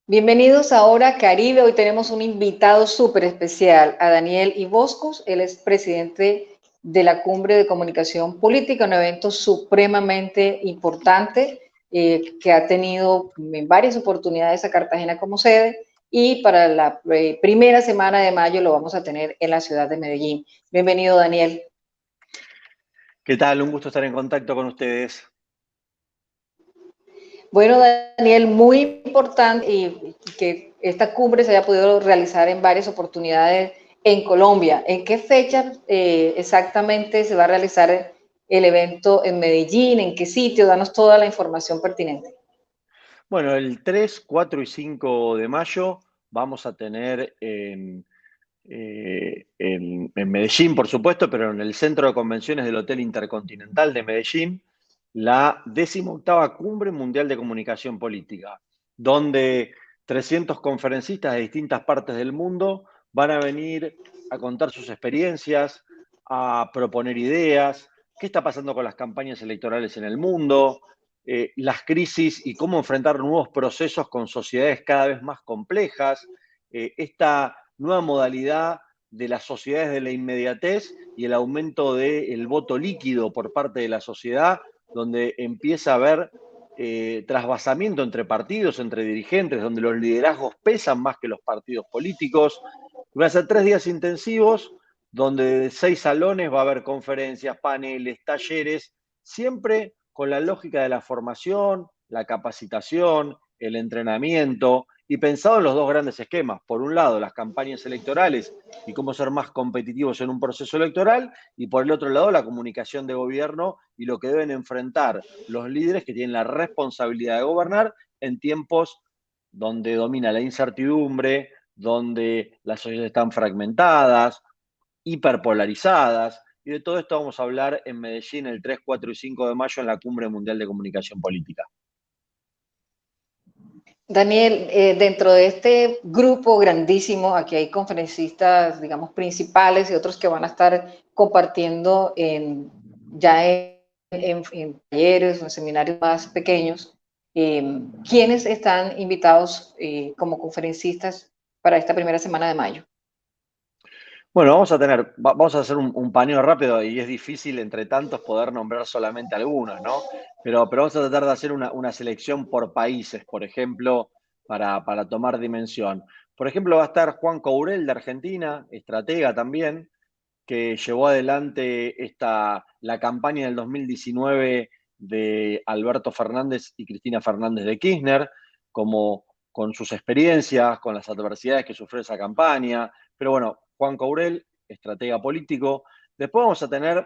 Bienvenidos ahora a Caribe. Hoy tenemos un invitado súper especial, a Daniel Iboscos. Él es presidente de la Cumbre de Comunicación Política, un evento supremamente importante que ha tenido en varias oportunidades a Cartagena como sede y para la primera semana de mayo lo vamos a tener en la ciudad de Medellín. Bienvenido, Daniel. ¿Qué tal? Un gusto estar en contacto con ustedes. Bueno, Daniel, muy importante y que esta cumbre se haya podido realizar en varias oportunidades en Colombia. ¿En qué fecha exactamente se va a realizar el evento en Medellín? ¿En qué sitio? Danos toda la información pertinente. Bueno, el 3, 4 y 5 de mayo vamos a tener en Medellín, por supuesto, pero en el Centro de Convenciones del Hotel Intercontinental de Medellín, la 18ª Cumbre Mundial de Comunicación Política, donde 300 conferencistas de distintas partes del mundo van a venir a contar sus experiencias, a proponer ideas, qué está pasando con las campañas electorales en el mundo, las crisis y cómo enfrentar nuevos procesos con sociedades cada vez más complejas, esta nueva modalidad de las sociedades de la inmediatez y el aumento del voto líquido por parte de la sociedad, donde empieza a haber trasvasamiento entre partidos, entre dirigentes, donde los liderazgos pesan más que los partidos políticos. Van a ser 3 días intensivos, donde de 6 salones va a haber conferencias, paneles, talleres, siempre con la lógica de la formación, la capacitación, el entrenamiento, y pensado en los dos grandes esquemas. Por un lado, las campañas electorales y cómo ser más competitivos en un proceso electoral, y por el otro lado, la comunicación de gobierno y lo que deben enfrentar los líderes que tienen la responsabilidad de gobernar en tiempos donde domina la incertidumbre, donde las sociedades están fragmentadas, hiperpolarizadas, y de todo esto vamos a hablar en Medellín el 3, 4 y 5 de mayo en la Cumbre Mundial de Comunicación Política. Daniel, dentro de este grupo grandísimo, aquí hay conferencistas, digamos, principales y otros que van a estar compartiendo ya en talleres o en seminarios más pequeños. ¿Quiénes están invitados como conferencistas para esta primera semana de mayo? Bueno, vamos a hacer un paneo rápido y es difícil entre tantos poder nombrar solamente algunos, ¿no? Pero vamos a tratar de hacer una selección por países, por ejemplo, para tomar dimensión. Por ejemplo, va a estar Juan Courel de Argentina, estratega también, que llevó adelante la campaña del 2019 de Alberto Fernández y Cristina Fernández de Kirchner, como con sus experiencias, con las adversidades que sufrió esa campaña. Pero bueno, Juan Courel, estratega político. Después vamos a tener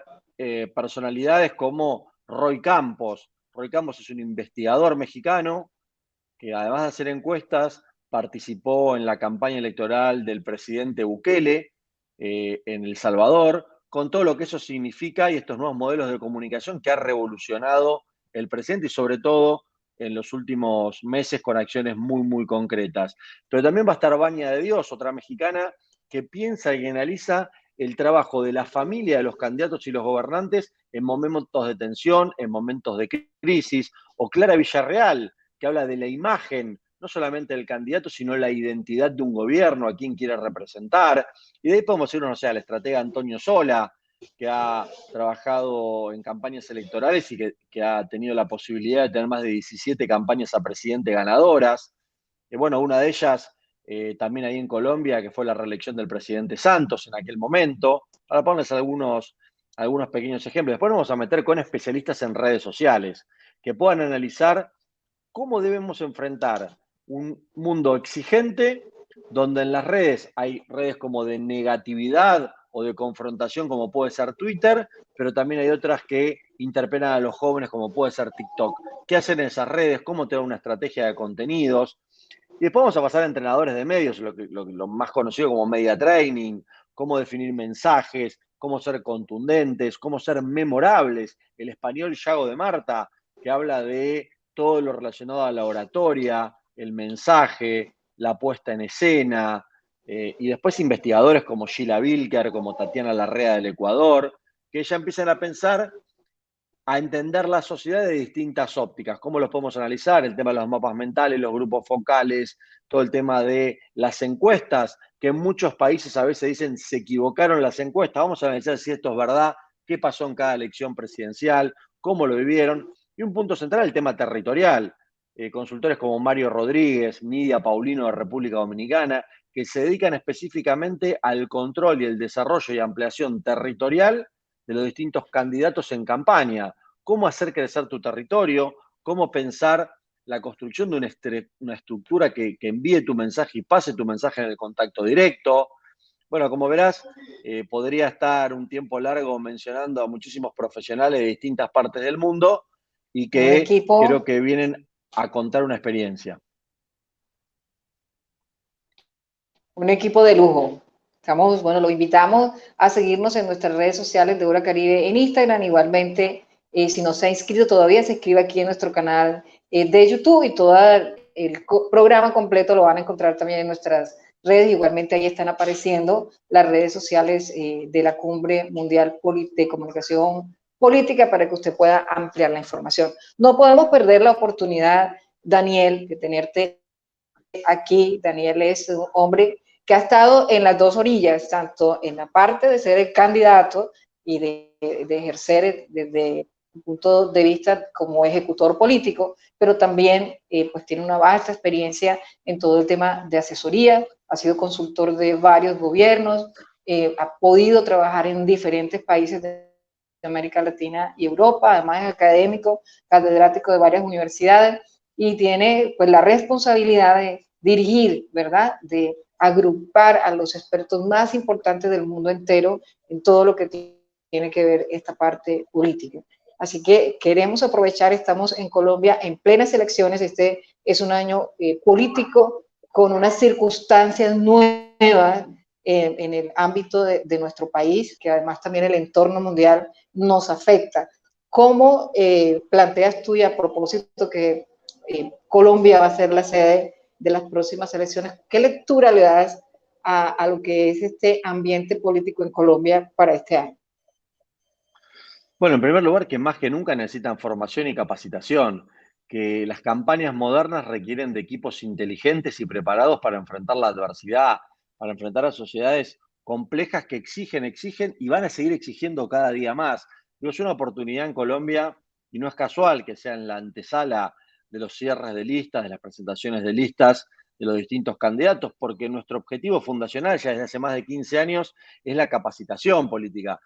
personalidades como Roy Campos. Roy Campos es un investigador mexicano que además de hacer encuestas, participó en la campaña electoral del presidente Bukele en El Salvador, con todo lo que eso significa y estos nuevos modelos de comunicación que ha revolucionado el presente y sobre todo en los últimos meses con acciones muy, muy concretas. Pero también va a estar Vania de Dios, otra mexicana, que piensa y analiza el trabajo de la familia de los candidatos y los gobernantes en momentos de tensión, en momentos de crisis, o Clara Villarreal, que habla de la imagen, no solamente del candidato, sino la identidad de un gobierno, a quién quiere representar. Y de ahí podemos irnos, no sé, al estratega Antonio Sola, que ha trabajado en campañas electorales y que ha tenido la posibilidad de tener más de 17 campañas a presidente ganadoras. Bueno, una de ellas también ahí en Colombia, que fue la reelección del presidente Santos en aquel momento, para ponerles algunos pequeños ejemplos. Después nos vamos a meter con especialistas en redes sociales, que puedan analizar cómo debemos enfrentar un mundo exigente donde en las redes hay redes como de negatividad o de confrontación como puede ser Twitter, pero también hay otras que interpelan a los jóvenes como puede ser TikTok. ¿Qué hacen en esas redes? ¿Cómo tener una estrategia de contenidos? Y después vamos a pasar a entrenadores de medios, lo más conocido como media training, cómo definir mensajes, cómo ser contundentes, cómo ser memorables. El español Yago de Marta, que habla de todo lo relacionado a la oratoria, el mensaje, la puesta en escena, y después investigadores como Sheila Bilker, como Tatiana Larrea del Ecuador, que ya empiezan a pensar a entender la sociedad de distintas ópticas. ¿Cómo los podemos analizar? El tema de los mapas mentales, los grupos focales, todo el tema de las encuestas, que en muchos países a veces dicen se equivocaron las encuestas. Vamos a analizar si esto es verdad, qué pasó en cada elección presidencial, cómo lo vivieron. Y un punto central, el tema territorial. Consultores como Mario Rodríguez, Nidia Paulino de República Dominicana, que se dedican específicamente al control y el desarrollo y ampliación territorial de los distintos candidatos en campaña. Cómo hacer crecer tu territorio, cómo pensar la construcción de una estructura que envíe tu mensaje y pase tu mensaje en el contacto directo. Bueno, como verás, podría estar un tiempo largo mencionando a muchísimos profesionales de distintas partes del mundo y Un que creo equipo que vienen a contar una experiencia. un equipo de lujo. Estamos, bueno, lo invitamos a seguirnos en nuestras redes sociales de Hora Caribe en Instagram. Igualmente, si no se ha inscrito todavía, se inscribe aquí en nuestro canal de YouTube y todo el programa completo lo van a encontrar también en nuestras redes. Igualmente, ahí están apareciendo las redes sociales de la Cumbre Mundial de Comunicación Política para que usted pueda ampliar la información. No podemos perder la oportunidad, Daniel, de tenerte aquí. Daniel es un hombre que ha estado en las dos orillas, tanto en la parte de ser el candidato y de ejercer desde un punto de vista como ejecutor político, pero también pues tiene una vasta experiencia en todo el tema de asesoría, ha sido consultor de varios gobiernos, ha podido trabajar en diferentes países de América Latina y Europa, además es académico, catedrático de varias universidades y tiene pues la responsabilidad de dirigir, ¿verdad? De agrupar a los expertos más importantes del mundo entero en todo lo que tiene que ver esta parte política. Así que queremos aprovechar, estamos en Colombia en plenas elecciones, este es un año político con unas circunstancias nuevas en el ámbito de nuestro país, que además también el entorno mundial nos afecta. ¿Cómo planteas tú y a propósito que Colombia va a ser la sede de las próximas elecciones? ¿Qué lectura le das a lo que es este ambiente político en Colombia para este año? Bueno, en primer lugar, que más que nunca necesitan formación y capacitación, que las campañas modernas requieren de equipos inteligentes y preparados para enfrentar la adversidad, para enfrentar a sociedades complejas que exigen y van a seguir exigiendo cada día más. Digo, es una oportunidad en Colombia y no es casual que sea en la antesala de los cierres de listas, de las presentaciones de listas de los distintos candidatos, porque nuestro objetivo fundacional ya desde hace más de 15 años es la capacitación política.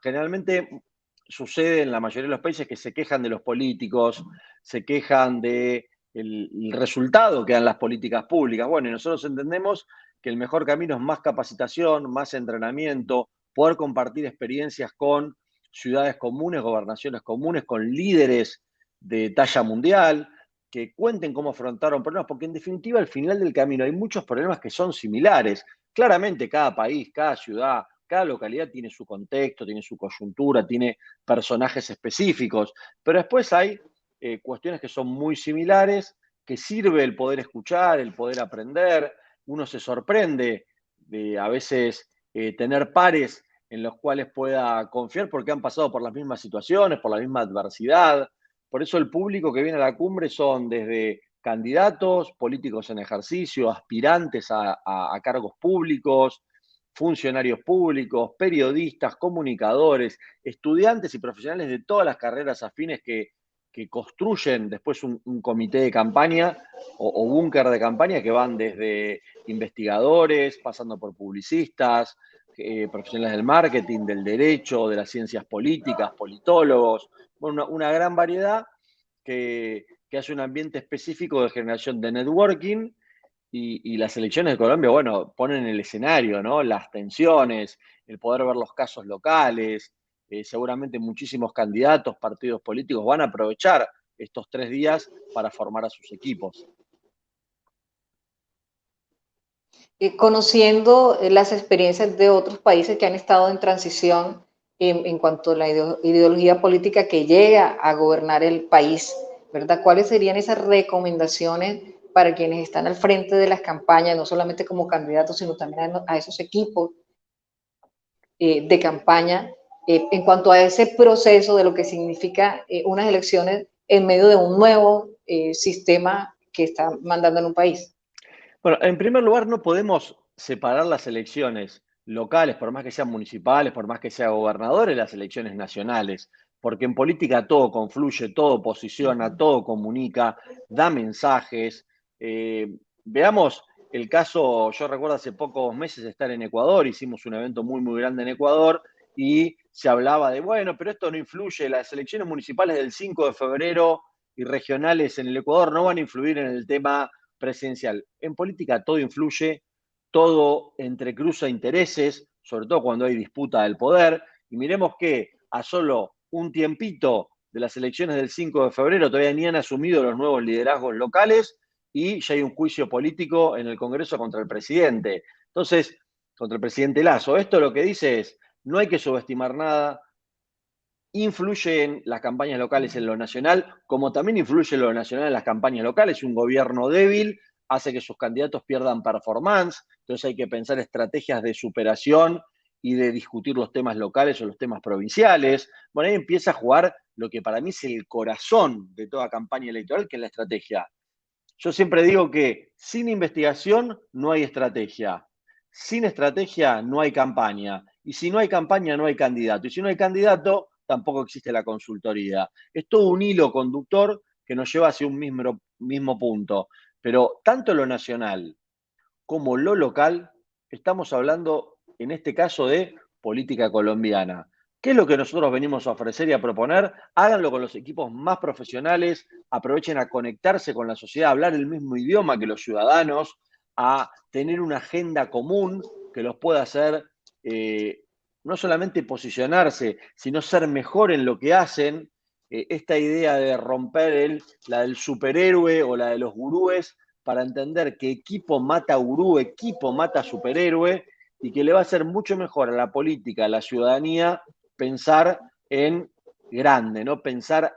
Generalmente sucede en la mayoría de los países que se quejan de los políticos, se quejan de el resultado que dan las políticas públicas. Bueno, y nosotros entendemos que el mejor camino es más capacitación, más entrenamiento, poder compartir experiencias con ciudades comunes, gobernaciones comunes, con líderes de talla mundial, que cuenten cómo afrontaron problemas, porque en definitiva al final del camino hay muchos problemas que son similares. Claramente cada país, cada ciudad, cada localidad tiene su contexto, tiene su coyuntura, tiene personajes específicos, pero después hay cuestiones que son muy similares, que sirve el poder escuchar, el poder aprender. Uno se sorprende de a veces tener pares en los cuales pueda confiar porque han pasado por las mismas situaciones, por la misma adversidad. Por eso el público que viene a la cumbre son desde candidatos, políticos en ejercicio, aspirantes a cargos públicos, funcionarios públicos, periodistas, comunicadores, estudiantes y profesionales de todas las carreras afines que construyen después un comité de campaña o búnker de campaña que van desde investigadores, pasando por publicistas, profesionales del marketing, del derecho, de las ciencias políticas, politólogos, bueno, una gran variedad que hace un ambiente específico de generación de networking y las elecciones de Colombia, bueno, ponen el escenario, ¿no? Las tensiones, el poder ver los casos locales, seguramente muchísimos candidatos, partidos políticos van a aprovechar estos 3 días para formar a sus equipos. Conociendo las experiencias de otros países que han estado en transición en cuanto a la ideología política que llega a gobernar el país, ¿verdad? ¿Cuáles serían esas recomendaciones para quienes están al frente de las campañas, no solamente como candidatos, sino también a esos equipos de campaña? en cuanto a ese proceso de lo que significa unas elecciones en medio de un nuevo sistema que está mandando en un país. Bueno, en primer lugar, no podemos separar las elecciones locales, por más que sean municipales, por más que sean gobernadores, las elecciones nacionales, porque en política todo confluye, todo posiciona, todo comunica, da mensajes. Veamos el caso, yo recuerdo hace pocos meses estar en Ecuador, hicimos un evento muy, muy grande en Ecuador y se hablaba de, bueno, pero esto no influye, las elecciones municipales del 5 de febrero y regionales en el Ecuador no van a influir en el tema presidencial. En política todo influye, todo entrecruza intereses, sobre todo cuando hay disputa del poder. Y miremos que a solo un tiempito de las elecciones del 5 de febrero todavía ni han asumido los nuevos liderazgos locales y ya hay un juicio político en el Congreso contra el presidente. Entonces, contra el presidente Lasso. Esto lo que dice es, no hay que subestimar nada, influye en las campañas locales en lo nacional, como también influye en lo nacional en las campañas locales. Un gobierno débil hace que sus candidatos pierdan performance, entonces hay que pensar estrategias de superación y de discutir los temas locales o los temas provinciales. Bueno, ahí empieza a jugar lo que para mí es el corazón de toda campaña electoral, que es la estrategia. Yo siempre digo que sin investigación no hay estrategia. Sin estrategia no hay campaña. Y si no hay campaña no hay candidato. Y si no hay candidato tampoco existe la consultoría. Es todo un hilo conductor que nos lleva hacia un mismo punto. Pero tanto lo nacional como lo local, estamos hablando en este caso de política colombiana. ¿Qué es lo que nosotros venimos a ofrecer y a proponer? Háganlo con los equipos más profesionales, aprovechen a conectarse con la sociedad, a hablar el mismo idioma que los ciudadanos, a tener una agenda común que los pueda hacer no solamente posicionarse, sino ser mejor en lo que hacen. Esta idea de romper la del superhéroe o la de los gurúes para entender que equipo mata gurú, equipo mata superhéroe y que le va a ser mucho mejor a la política, a la ciudadanía, pensar en grande, ¿no? Pensar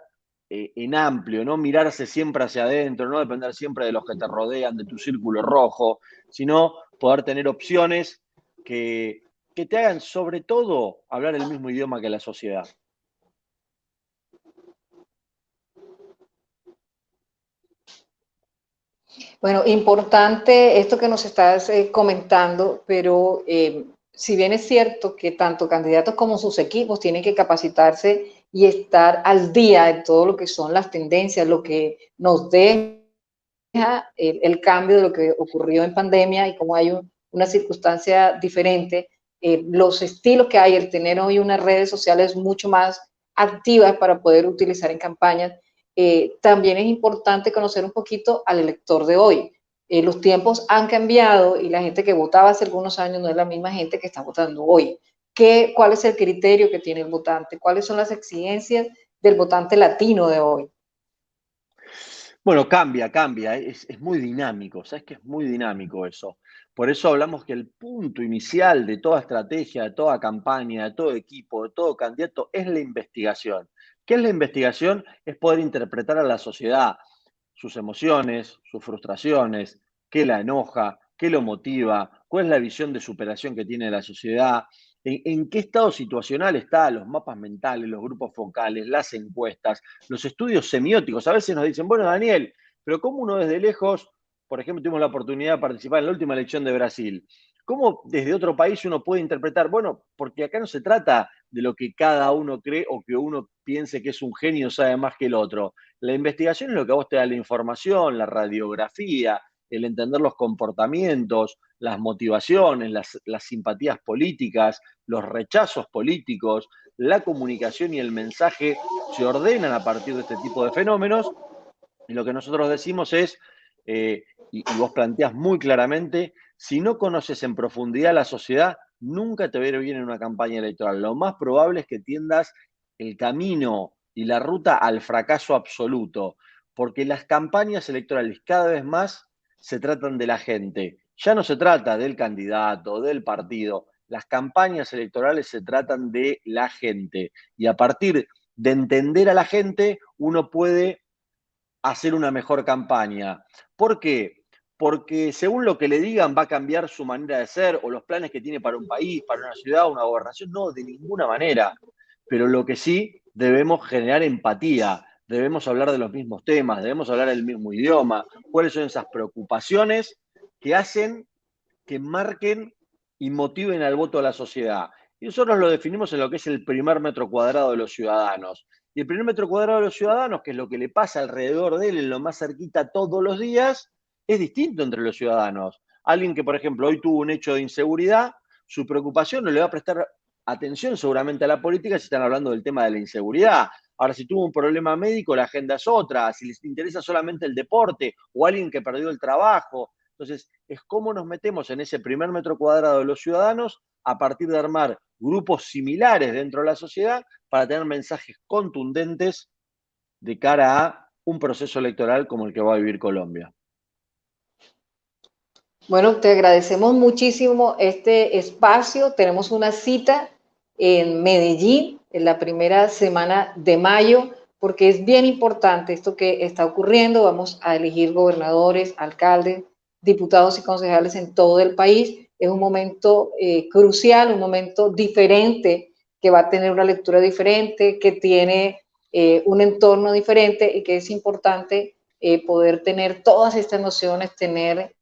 en amplio, no mirarse siempre hacia adentro, no depender siempre de los que te rodean, de tu círculo rojo, sino poder tener opciones que te hagan sobre todo hablar el mismo idioma que la sociedad. Bueno, importante esto que nos estás comentando, pero si bien es cierto que tanto candidatos como sus equipos tienen que capacitarse y estar al día de todo lo que son las tendencias, lo que nos deja el cambio de lo que ocurrió en pandemia y cómo hay una circunstancia diferente, los estilos que hay, el tener hoy unas redes sociales mucho más activas para poder utilizar en campañas, también es importante conocer un poquito al elector de hoy. Los tiempos han cambiado y la gente que votaba hace algunos años no es la misma gente que está votando hoy. ¿Cuál es el criterio que tiene el votante? ¿Cuáles son las exigencias del votante latino de hoy? Bueno, cambia, es muy dinámico, ¿sabes que es muy dinámico eso? Por eso hablamos que el punto inicial de toda estrategia, de toda campaña, de todo equipo, de todo candidato es la investigación. ¿Qué es la investigación? Es poder interpretar a la sociedad, sus emociones, sus frustraciones, qué la enoja, qué lo motiva, cuál es la visión de superación que tiene la sociedad, en qué estado situacional está, los mapas mentales, los grupos focales, las encuestas, los estudios semióticos. A veces nos dicen, bueno, Daniel, pero ¿cómo uno desde lejos, por ejemplo, tuvimos la oportunidad de participar en la última elección de Brasil? ¿Cómo desde otro país uno puede interpretar? Bueno, porque acá no se trata de lo que cada uno cree o que uno piense que es un genio sabe más que el otro. La investigación es lo que a vos te da la información, la radiografía, el entender los comportamientos, las motivaciones, las simpatías políticas, los rechazos políticos, la comunicación y el mensaje se ordenan a partir de este tipo de fenómenos. Y lo que nosotros decimos es, y vos planteás muy claramente, si no conoces en profundidad la sociedad, nunca te va a ir bien en una campaña electoral. Lo más probable es que tiendas el camino y la ruta al fracaso absoluto, porque las campañas electorales cada vez más se tratan de la gente. Ya no se trata del candidato, del partido. Las campañas electorales se tratan de la gente. Y a partir de entender a la gente, uno puede hacer una mejor campaña. ¿Por qué? Porque según lo que le digan va a cambiar su manera de ser o los planes que tiene para un país, para una ciudad, una gobernación. No, de ninguna manera. pero lo que sí debemos generar empatía, debemos hablar de los mismos temas, debemos hablar el mismo idioma, cuáles son esas preocupaciones que hacen que marquen y motiven al voto de la sociedad. Y nosotros lo definimos en lo que es el primer metro cuadrado de los ciudadanos. Y el primer metro cuadrado de los ciudadanos, que es lo que le pasa alrededor de él, en lo más cerquita todos los días, es distinto entre los ciudadanos. Alguien que, por ejemplo, hoy tuvo un hecho de inseguridad, su preocupación no le va a prestar atención seguramente a la política si están hablando del tema de la inseguridad. Ahora, si tuvo un problema médico, la agenda es otra. Si les interesa solamente el deporte o alguien que perdió el trabajo. Entonces, es cómo nos metemos en ese primer metro cuadrado de los ciudadanos a partir de armar grupos similares dentro de la sociedad para tener mensajes contundentes de cara a un proceso electoral como el que va a vivir Colombia. Bueno, te agradecemos muchísimo este espacio. Tenemos una cita en Medellín en la primera semana de mayo, porque es bien importante esto que está ocurriendo. Vamos a elegir gobernadores, alcaldes, diputados y concejales en todo el país. Es un momento crucial, un momento diferente, que va a tener una lectura diferente, que tiene un entorno diferente y que es importante poder tener todas estas nociones, tener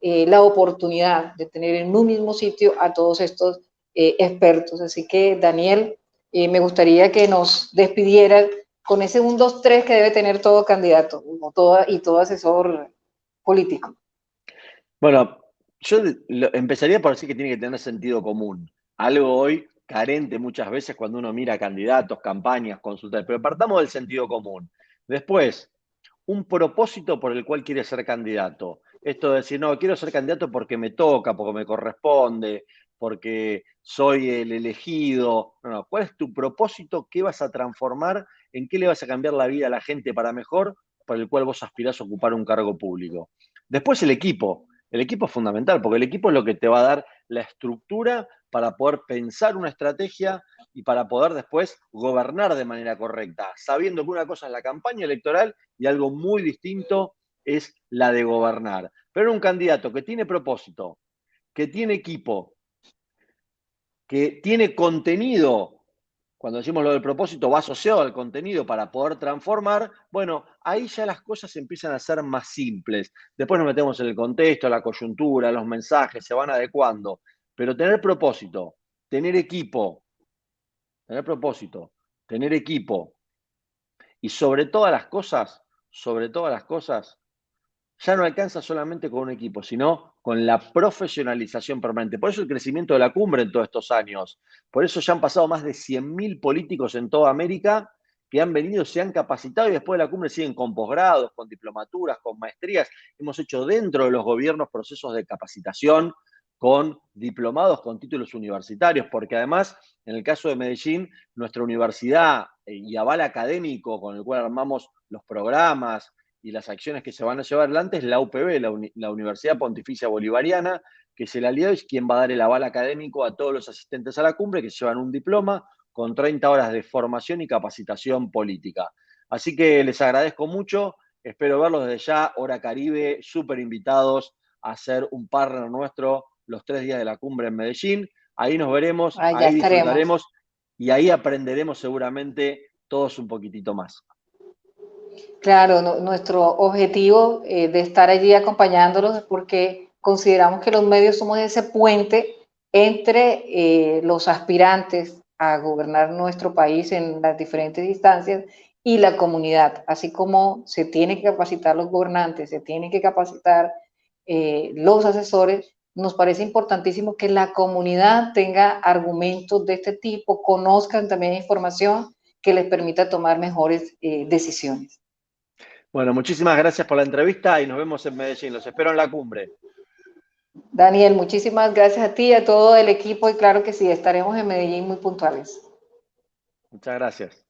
la oportunidad de tener en un mismo sitio a todos estos expertos. Así que, Daniel, me gustaría que nos despidieras con ese 1, 2, 3 que debe tener todo candidato y todo asesor político. Bueno, yo empezaría por decir que tiene que tener sentido común. Algo hoy carente muchas veces cuando uno mira candidatos, campañas, consultas, pero partamos del sentido común. Después, un propósito por el cual quiere ser candidato. Esto de decir, no, quiero ser candidato porque me toca, porque me corresponde, porque soy el elegido. No, no, ¿cuál es tu propósito? ¿Qué vas a transformar? ¿En qué le vas a cambiar la vida a la gente para mejor, por el cual vos aspirás a ocupar un cargo público? Después el equipo. El equipo es fundamental, porque el equipo es lo que te va a dar la estructura para poder pensar una estrategia y para poder después gobernar de manera correcta, sabiendo que una cosa es la campaña electoral y algo muy distinto es la de gobernar. Pero un candidato que tiene propósito, que tiene equipo, que tiene contenido, cuando decimos lo del propósito va asociado al contenido para poder transformar, bueno, ahí ya las cosas empiezan a ser más simples. Después nos metemos en el contexto, la coyuntura, los mensajes, se van adecuando. Pero tener propósito, tener equipo, tener propósito, tener equipo, y sobre todas las cosas, ya no alcanza solamente con un equipo, sino con la profesionalización permanente. Por eso el crecimiento de la cumbre en todos estos años. Por eso ya han pasado más de 100.000 políticos en toda América que han venido, se han capacitado y después de la cumbre siguen con posgrados, con diplomaturas, con maestrías. Hemos hecho dentro de los gobiernos procesos de capacitación con diplomados, con títulos universitarios, porque además, en el caso de Medellín, nuestra universidad y aval académico con el cual armamos los programas y las acciones que se van a llevar adelante es la UPB, la Universidad Pontificia Bolivariana, que es el aliado y es quien va a dar el aval académico a todos los asistentes a la cumbre que llevan un diploma con 30 horas de formación y capacitación política. Así que les agradezco mucho, espero verlos desde ya, Hora Caribe, súper invitados a ser un partner nuestro los 3 días de la cumbre en Medellín. Ahí nos veremos, Ya ahí estaremos. disfrutaremos y ahí aprenderemos seguramente todos un poquitito más. Claro, nuestro objetivo de estar allí acompañándolos es porque consideramos que los medios somos ese puente entre los aspirantes a gobernar nuestro país en las diferentes instancias y la comunidad, así como se tiene que capacitar los gobernantes, se tienen que capacitar los asesores. Nos parece importantísimo que la comunidad tenga argumentos de este tipo, conozcan también información que les permita tomar mejores decisiones. Bueno, muchísimas gracias por la entrevista y nos vemos en Medellín. Los espero en la cumbre. Daniel, muchísimas gracias a ti y a todo el equipo y claro que sí, estaremos en Medellín muy puntuales. Muchas gracias.